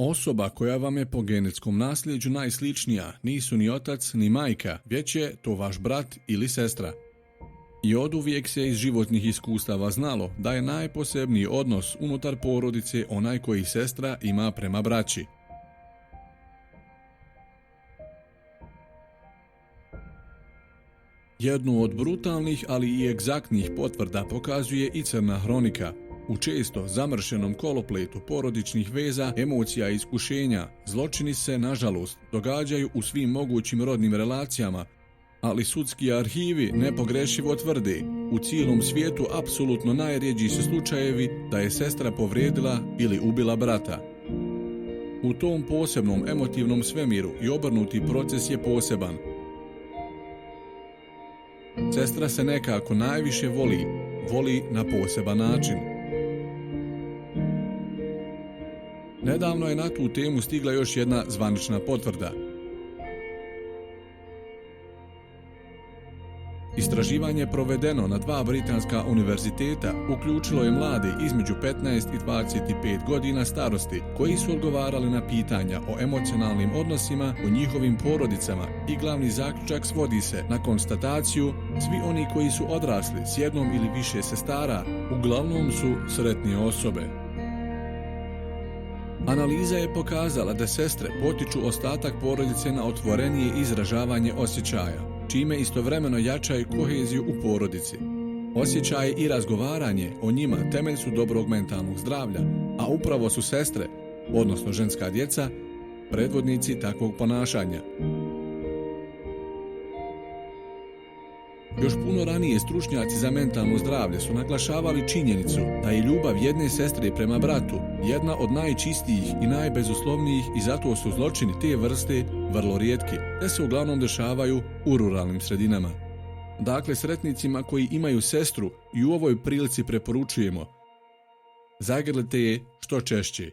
Osoba koja vam je po genetskom nasljeđu najsličnija nisu ni otac ni majka, već je to vaš brat ili sestra. I oduvijek se iz životnih iskustava znalo da je najposebniji odnos unutar porodice onaj koji sestra ima prema braći. Jednu od brutalnih, ali i egzaktnih potvrda pokazuje i Crna hronika. U često zamršenom kolopletu porodičnih veza, emocija i iskušenja, zločini se, nažalost, događaju u svim mogućim rodnim relacijama, ali sudski arhivi nepogrešivo tvrde, u cijelom svijetu apsolutno najrjeđi su slučajevi da je sestra povrijedila ili ubila brata. U tom posebnom emotivnom svemiru i obrnuti proces je poseban. Sestra se nekako najviše voli na poseban način. Nedavno je na tu temu stigla još jedna zvanična potvrda. Istraživanje provedeno na 2 britanska univerziteta uključilo je mlade između 15 i 25 godina starosti koji su odgovarali na pitanja o emocionalnim odnosima u njihovim porodicama i glavni zaključak svodi se na konstataciju: svi oni koji su odrasli s jednom ili više sestara uglavnom su sretnije osobe. Analiza je pokazala da sestre potiču ostatak porodice na otvorenije izražavanje osjećaja, čime istovremeno jačaju koheziju u porodici. Osjećaje i razgovaranje o njima temelj su dobrog mentalnog zdravlja, a upravo su sestre, odnosno ženska djeca, predvodnici takvog ponašanja. Još puno ranije stručnjaci za mentalno zdravlje su naglašavali činjenicu da je ljubav jedne sestre prema bratu jedna od najčistijih i najbezuslovnijih i zato su zločini te vrste vrlo rijetki, te se uglavnom dešavaju u ruralnim sredinama. Dakle, sretnicima koji imaju sestru i u ovoj prilici preporučujemo: zagrlite je što češće.